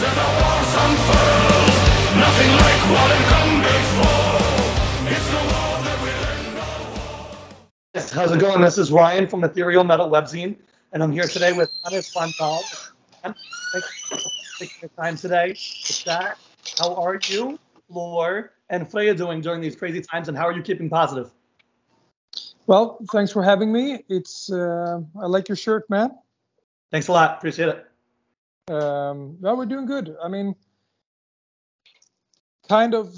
and the walls unfurl. Nothing like what had come before. It's the war that will end all war. Yes, how's it going? This is Ryan from Ethereal Metal Webzine, and I'm here today with Hannes van Dahl. Thanks for taking your time today. With that, how are you, Floor, and Freya doing during these crazy times, and how are you keeping positive? Well, thanks for having me. I like your shirt, man. Thanks a lot. Appreciate it. Well, we're doing good. I mean, kind of,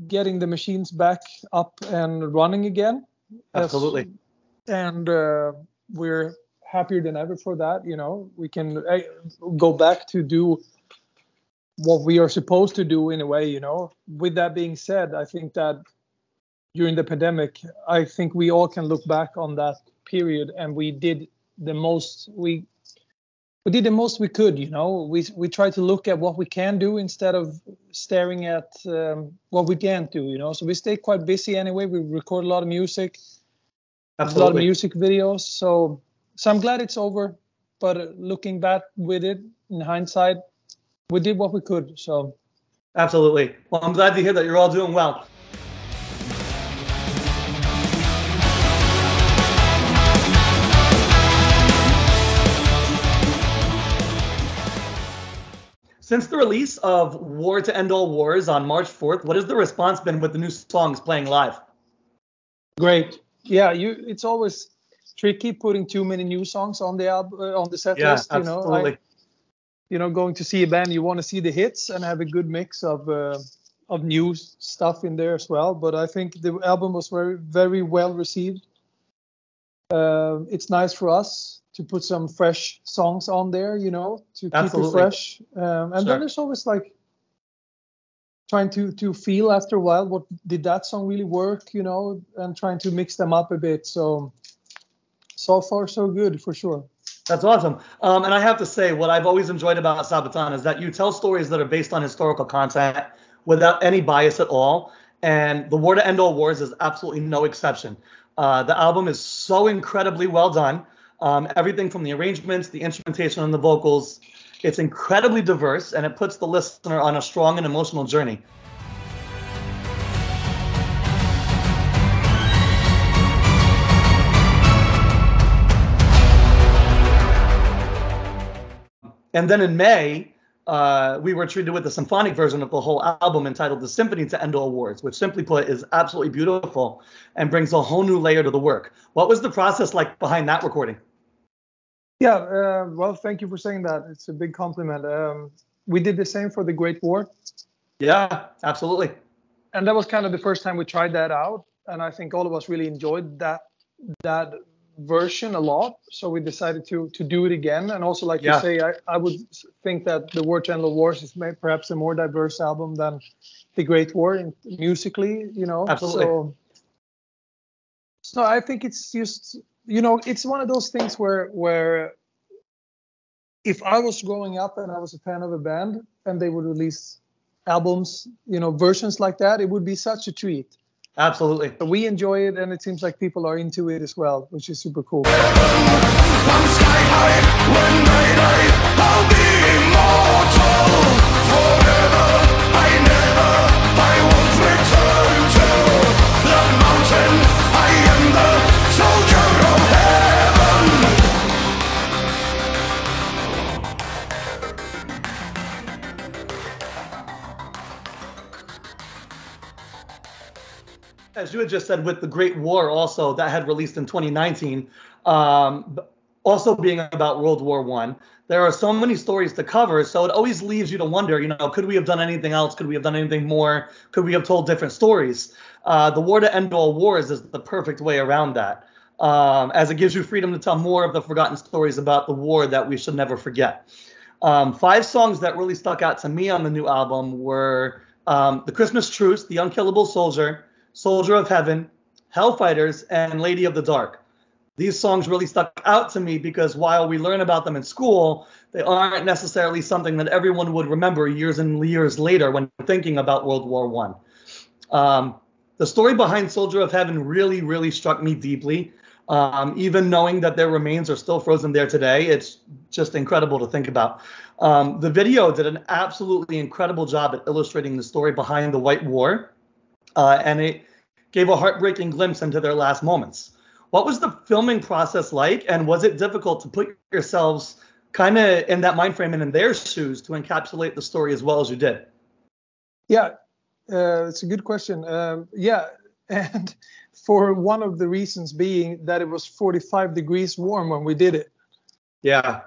getting the machines back up and running again. Absolutely. And we're happier than ever for that. We can go back to do what we are supposed to do in a way. With that being said, I think that during the pandemic, I think we all can look back on that period, and we did the most we did the most we could. We tried to look at what we can do instead of staring at what we can't do. So we stayed quite busy anyway. We record a lot of music, Absolutely. a lot of music videos. So I'm glad it's over. But looking back with it in hindsight, we did what we could. So absolutely. Well, I'm glad to hear that you're all doing well. Since the release of War to End All Wars on March 4th, what has the response been with the new songs playing live? Great. Yeah, it's always tricky putting too many new songs on the album, on the set list. Absolutely. Going to see a band, you want to see the hits and have a good mix of new stuff in there as well. But I think the album was very, very well received. It's nice for us to put some fresh songs on there, to keep Absolutely. it fresh. And Sure. then there's always like trying to feel after a while, what did that song really work, and trying to mix them up a bit. So far so good for sure. That's awesome. And I have to say, what I've always enjoyed about Sabaton is that you tell stories that are based on historical content without any bias at all. And The War to End All Wars is absolutely no exception. The album is so incredibly well done. Everything from the arrangements, the instrumentation, and the vocals, it's incredibly diverse, and it puts the listener on a strong and emotional journey. And then in May, we were treated with a symphonic version of the whole album entitled The Symphony to End All Wars, which simply put is absolutely beautiful and brings a whole new layer to the work. What was the process like behind that recording? Yeah, well, thank you for saying that. It's a big compliment. We did the same for The Great War. Yeah, absolutely. And that was kind of the first time we tried that out. And I think all of us really enjoyed that version a lot. So we decided to do it again. And also, like you say, I would think that The War to End All Wars is perhaps a more diverse album than The Great War musically, Absolutely. So I think it's just, it's one of those things where if I was growing up and I was a fan of a band and they would release albums, versions like that, it would be such a treat. Absolutely. But we enjoy it, and it seems like people are into it as well, which is super cool. I'm sky high when mayday, I'll be immortal forever. I won't return to the mountain. I am the soldier of heaven. As you had just said, with The Great War also, that had released in 2019, also being about World War I, there are so many stories to cover, so it always leaves you to wonder, could we have done anything else? Could we have done anything more? Could we have told different stories? The War to End All Wars is the perfect way around that, as it gives you freedom to tell more of the forgotten stories about the war that we should never forget. 5 songs that really stuck out to me on the new album were The Christmas Truce, The Unkillable Soldier, Soldier of Heaven, Hellfighters, and Lady of the Dark. These songs really stuck out to me because while we learn about them in school, they aren't necessarily something that everyone would remember years and years later when thinking about World War I. The story behind Soldier of Heaven really, really struck me deeply. Even knowing that their remains are still frozen there today, it's just incredible to think about. The video did an absolutely incredible job at illustrating the story behind the White War, and it gave a heartbreaking glimpse into their last moments. What was the filming process like, and was it difficult to put yourselves kind of in that mind frame and in their shoes to encapsulate the story as well as you did? Yeah, it's a good question. Yeah, and for one of the reasons being that it was 45 degrees warm when we did it. Yeah.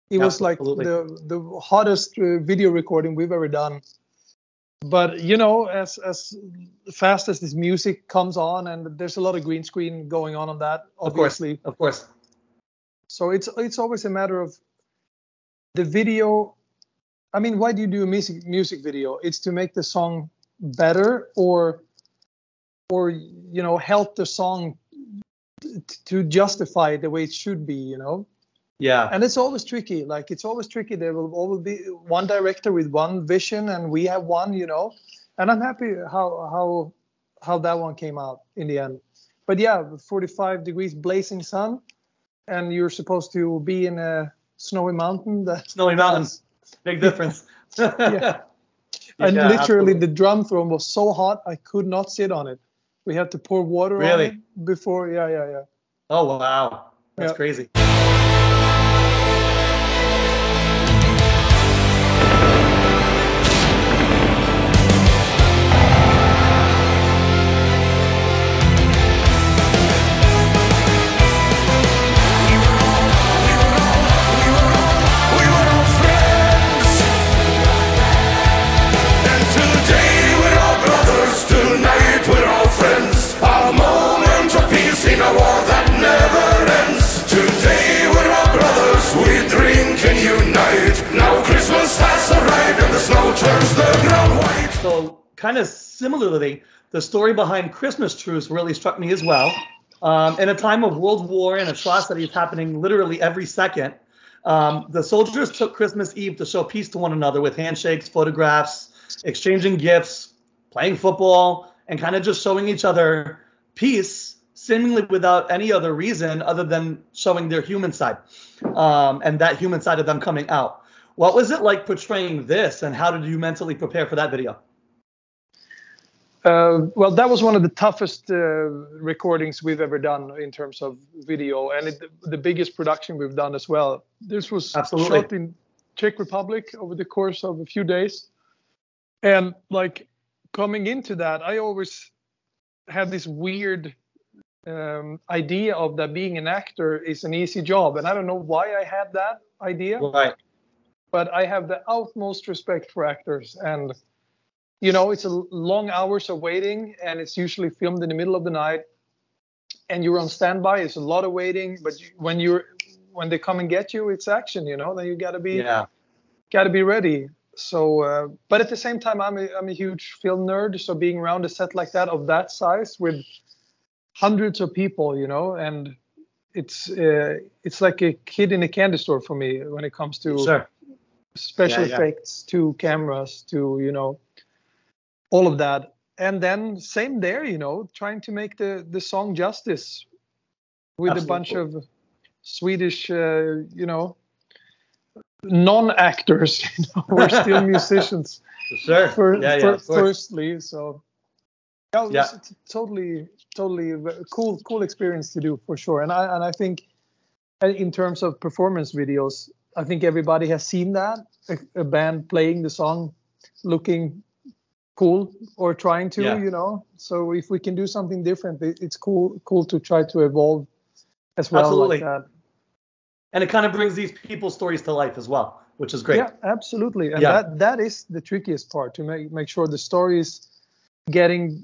It was like the hottest video recording we've ever done. But, you know, as fast as this music comes on, and there's a lot of green screen going on that, obviously. Of course. So it's always a matter of the video. I mean, why do you do a music video? It's to make the song better or you know, help the song to justify it the way it should be, you know. Yeah. And it's always tricky. Like, it's always tricky. There will always be one director with one vision, and we have one, you know. And I'm happy how that one came out in the end. But yeah, 45 degrees blazing sun, and you're supposed to be in a snowy mountain. Snowy mountains, big difference. Yeah. And yeah, literally, absolutely. the drum throne was so hot I could not sit on it. We had to pour water on it before. Yeah. Oh wow, that's crazy. In a war that never ends. Today we're all brothers, we drink and unite. Now Christmas has arrived and the snow turns the ground white. So kind of similarly, the story behind Christmas Truce really struck me as well. In a time of World War and atrocities happening literally every second, the soldiers took Christmas Eve to show peace to one another with handshakes, photographs, exchanging gifts, playing football, and kind of just showing each other peace, seemingly without any other reason other than showing their human side, and that human side of them coming out. What was it like portraying this, and how did you mentally prepare for that video? Well, that was one of the toughest recordings we've ever done in terms of video, and the biggest production we've done as well. This was shot in Czech Republic over the course of a few days. And like coming into that, I always had this weird idea of that being an actor is an easy job. And I don't know why I had that idea. Right. But I have the utmost respect for actors. And, you know, it's a long hours of waiting, and it's usually filmed in the middle of the night. And you're on standby. It's a lot of waiting. But when they come and get you, it's action, you know. Then you gotta be ready. So, but at the same time, I'm a huge film nerd. So being around a set like that of that size with hundreds of people, you know, and it's like a kid in a candy store for me when it comes to special effects, to cameras, to, you know, all of that. And then same there, you know, trying to make the song justice with a bunch of Swedish, you know, non-actors, you know, we're still musicians. Firstly, so it was a totally cool experience to do, for sure. And I think in terms of performance videos, I think everybody has seen that, a band playing the song looking cool or trying to, you know. So if we can do something different, it's cool to try to evolve as well. Absolutely. Like that. And it kind of brings these people's stories to life as well, which is great. Yeah, absolutely. And that is the trickiest part, to make sure the story is getting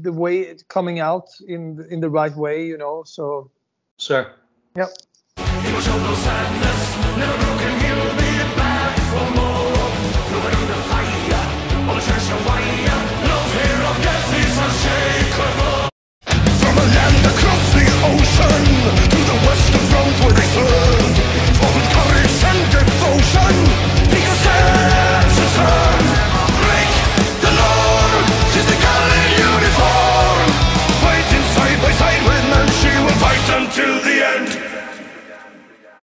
the way it's coming out in the right way, you know. So sure. Yep. He will show no sadness, never broken, he'll be back for more. Through the fire, all the treasure wire, no fear of death is unshakable. From a land across the ocean, to the western front where they stood, full of courage and devotion, because that's his turn. Break the norm, she's the girl in uniform, fighting side by side with men she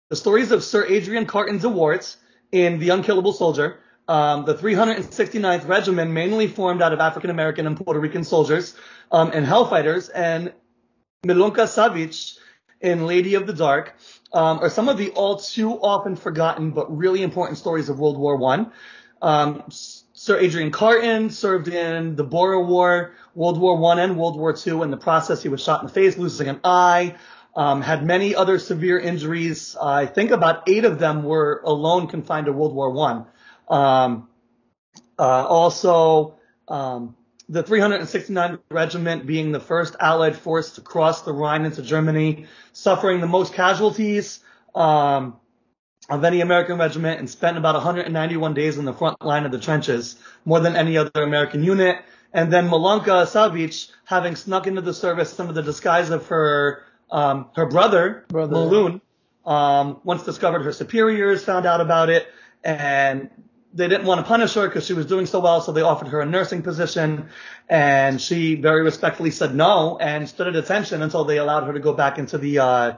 the stories of Sir Adrian Carton's awards in The Unkillable Soldier, the 369th Regiment, mainly formed out of African American and Puerto Rican soldiers and hellfighters, and Milonka Savic in Lady of the Dark, are some of the all too often forgotten but really important stories of World War I. Sir Adrian Carton served in the Boer War, World War I and World War II. In the process, he was shot in the face, losing an eye, had many other severe injuries. I think about 8 of them were alone confined to World War I. Also, the 369th Regiment being the first Allied force to cross the Rhine into Germany, suffering the most casualties of any American regiment, and spent about 191 days in the front line of the trenches, more than any other American unit. And then Milonka Savic, having snuck into the service under the disguise of her brother. Maloon, once discovered her superiors, found out about it, and they didn't want to punish her because she was doing so well, so they offered her a nursing position, and she very respectfully said no and stood at attention until they allowed her to go back into the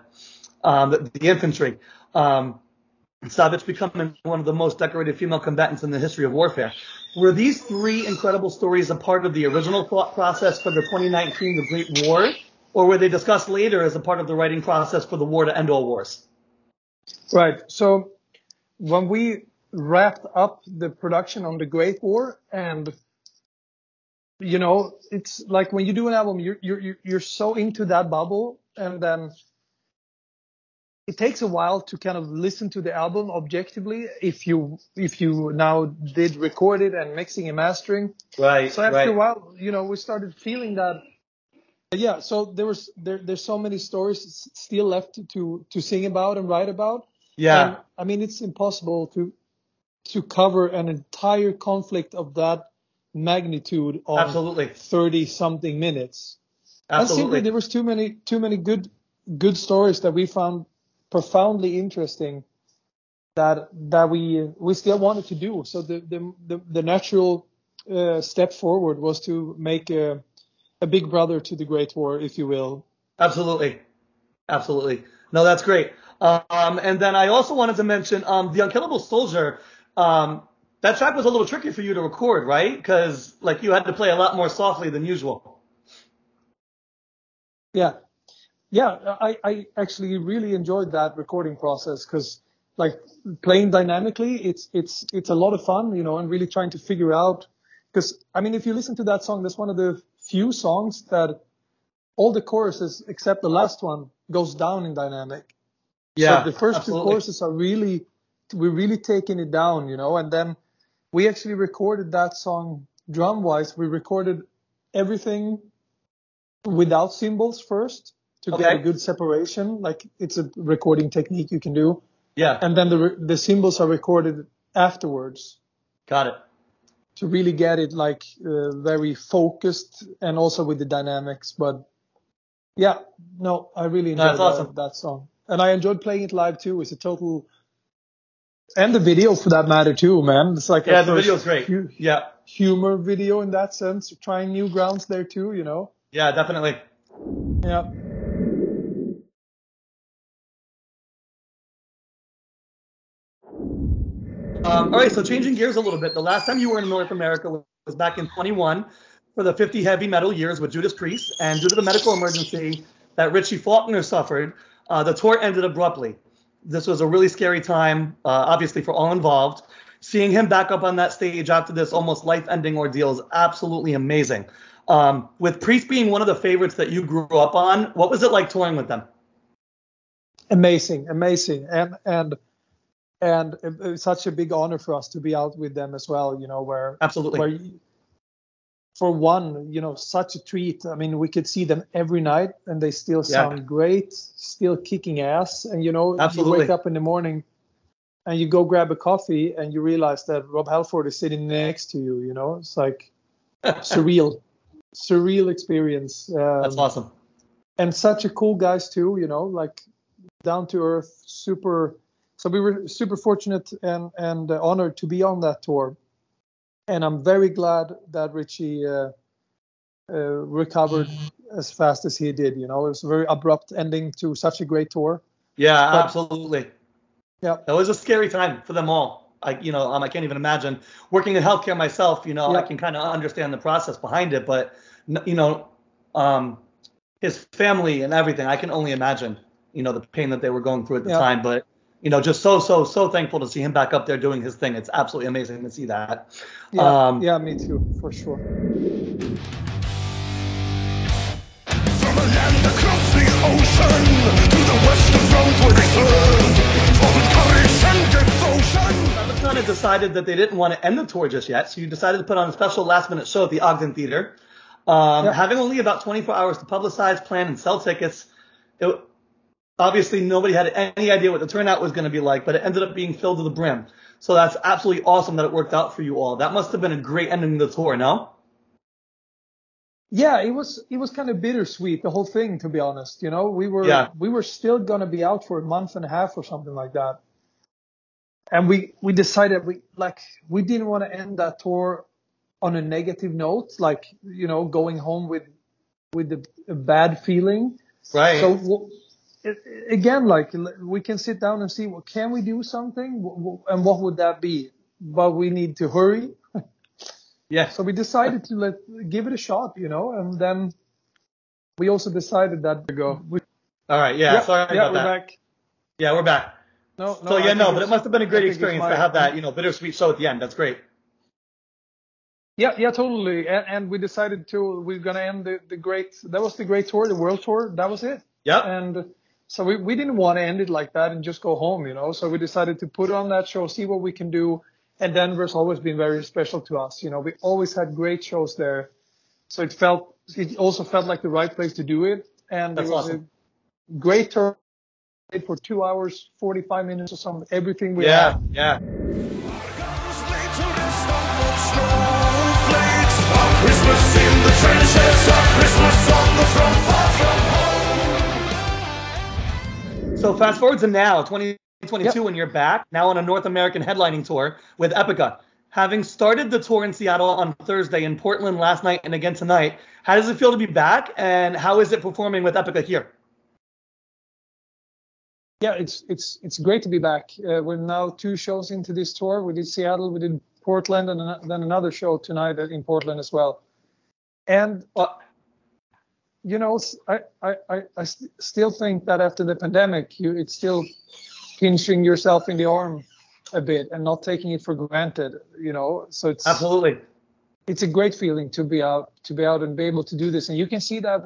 infantry. Savic becoming one of the most decorated female combatants in the history of warfare. Were these 3 incredible stories a part of the original thought process for the 2019 The Great War, or were they discussed later as a part of the writing process for the war to end all wars? Right. So when we wrapped up the production on the Great War, and it's like when you do an album, you're so into that bubble, and then it takes a while to kind of listen to the album objectively if you now did record it and mixing and mastering. Right. So after a while, we started feeling that. Yeah. So there's so many stories still left to sing about and write about. Yeah. And, I mean, it's impossible to cover an entire conflict of that magnitude on Absolutely. 30 something minutes. Absolutely. And simply there was too many good stories that we found profoundly interesting that we still wanted to do. So the natural step forward was to make a big brother to the Great War, if you will. Absolutely. No, that's great. And then I also wanted to mention The Unkillable Soldier. That track was a little tricky for you to record, right? Because you had to play a lot more softly than usual. Yeah, I actually really enjoyed that recording process because playing dynamically, it's a lot of fun, and really trying to figure out. Because I mean, if you listen to that song, that's one of the few songs that all the choruses except the last one goes down in dynamic. Yeah, so the first absolutely. 2 choruses we're really taking it down, and then we actually recorded that song drum wise. We recorded everything without cymbals first to get a good separation. It's a recording technique you can do. Yeah. And then the cymbals are recorded afterwards. Got it. To really get it very focused and also with the dynamics. But yeah, no, I really enjoyed that song. And I enjoyed playing it live too. It's a total, and the video for that matter too, man. It's the video's great. Humor video in that sense, trying new grounds there too, Yeah, definitely. Yeah. All right, so changing gears a little bit. The last time you were in North America was back in 21 for the 50 Heavy Metal Years with Judas Priest, and due to the medical emergency that Richie Faulkner suffered, the tour ended abruptly. This was a really scary time, obviously, for all involved. Seeing him back up on that stage after this almost life-ending ordeal is absolutely amazing. With Priest being one of the favorites that you grew up on, what was it like touring with them? Amazing. And it's such a big honor for us to be out with them as well, where for one, such a treat. I mean, we could see them every night and they still sound great, still kicking ass. And, Absolutely. You wake up in the morning and you go grab a coffee and you realize that Rob Halford is sitting next to you, It's like surreal experience. That's awesome. And such a cool guys too, down to earth, super. So we were super fortunate and honored to be on that tour. And I'm very glad that Richie recovered as fast as he did. It was a very abrupt ending to such a great tour. Yeah, absolutely. Yeah. That was a scary time for them all. I can't even imagine working in healthcare myself. I Yeah. can kind of understand the process behind it, but his family and everything, I can only imagine, the pain that they were going through at the Yeah. time. But, just so thankful to see him back up there doing his thing. It's absolutely amazing to see that. Yeah. Yeah. Me too, for sure. From a land across the ocean to the western front where they served, full of courage and devotion. Sabaton had decided that they didn't want to end the tour just yet, so you decided to put on a special last-minute show at the Ogden Theater. Having only about 24 hours to publicize, plan, and sell tickets, obviously nobody had any idea what the turnout was going to be like, but it ended up being filled to the brim. So that's absolutely awesome that it worked out for you all. That must have been a great ending to the tour, no? Yeah, it was kind of bittersweet, the whole thing, to be honest. We were still gonna be out for a month and a half or something like that. And we decided we didn't want to end that tour on a negative note, going home with a bad feeling. Right. So again, we can sit down and see, can we do something, and what would that be? But we need to hurry. Yeah. So we decided to give it a shot, and then we also decided that to go. All right. Yeah. Sorry about that. We're back. Yeah, we're back. No. So but it must have been a great experience to have that, bittersweet show at the end. That's great. Yeah, totally. And we decided we're gonna end the great. That was the great tour, the world tour. That was it. Yeah. And so we didn't want to end it like that and just go home, So we decided to put on that show, see what we can do. And Denver's always been very special to us. We always had great shows there. So it also felt like the right place to do it. And That's it was awesome. a great tour for 2 hours, 45 minutes or something, everything we had. Yeah. Christmas in the trenches, Christmas on the front, far from home. So fast forward to now, 2022, Yep. when you're back, now on a North American headlining tour with Epica. Having started the tour in Seattle on Thursday, in Portland last night, and again tonight, how does it feel to be back, and how is it performing with Epica here? Yeah, it's great to be back. We're now 2 shows into this tour. We did Seattle, we did Portland, and then another show tonight in Portland as well. And I still think that after the pandemic, it's still pinching yourself in the arm a bit and not taking it for granted. So it's Absolutely. It's a great feeling to be out and be able to do this, and you can see that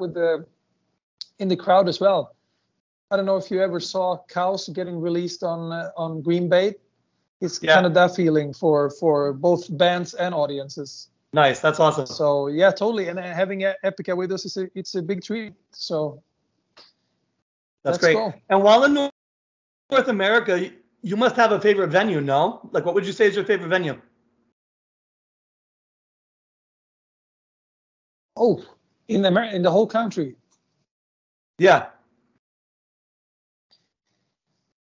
in the crowd as well. I don't know if you ever saw Cows getting released on Green Bay. It's kind of that feeling for both bands and audiences. Nice. That's awesome. So yeah, totally. And having Epica with us it's a big treat. So that's great. Go. And while in North America, you must have a favorite venue, no? What would you say is your favorite venue? Oh, in the whole country. Yeah.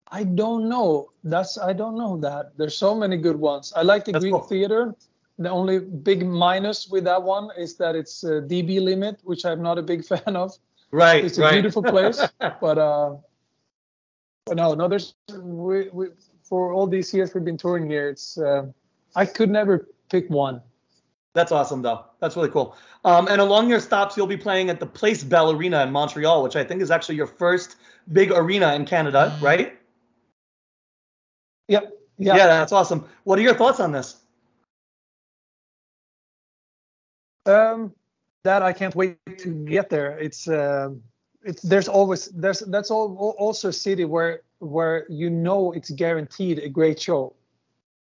I don't know. I don't know that. There's so many good ones. I like the That's Greek cool. Theater. The only big minus with that one is that it's a dB limit, which I'm not a big fan of. Right. It's a beautiful place, but no. There's we for all these years we've been touring here. It's I could never pick one. That's awesome, though. That's really cool. And along your stops, you'll be playing at the Place Bell Arena in Montreal, which I think is actually your first big arena in Canada, right? Yep. Yeah, that's awesome. What are your thoughts on this? That I can't wait to get there. That's also a city where it's guaranteed a great show.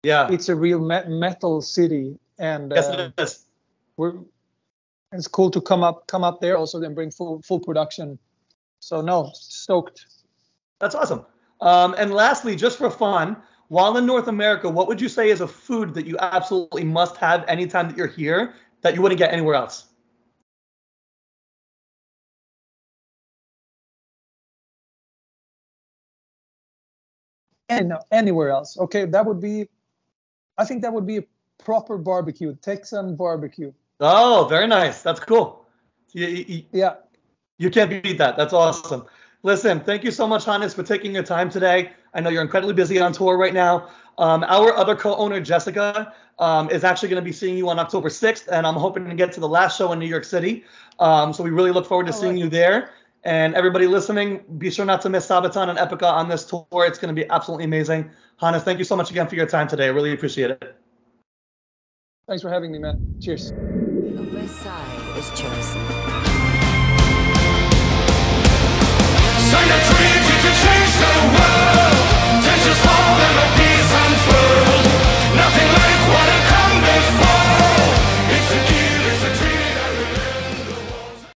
Yeah. It's a real metal city, and Yes, it is. It's cool to come up there also and bring full production. So no, stoked. That's awesome. And lastly, just for fun, while in North America, what would you say is a food that you absolutely must have anytime that you're here that you wouldn't get anywhere else? And anywhere else. Okay, I think that would be a proper barbecue, Texan barbecue. Oh, very nice. That's cool. You can't beat that. That's awesome. Listen, thank you so much, Hannes, for taking your time today. I know you're incredibly busy on tour right now. Our other co-owner, Jessica, is actually going to be seeing you on October 6th, and I'm hoping to get to the last show in New York City. So we really look forward to seeing you there. And everybody listening, be sure not to miss Sabaton and Epica on this tour. It's going to be absolutely amazing. Hannes, thank you so much again for your time today. I really appreciate it. Thanks for having me, man. Cheers. The West Side is chosen. Sign a treaty to change the world.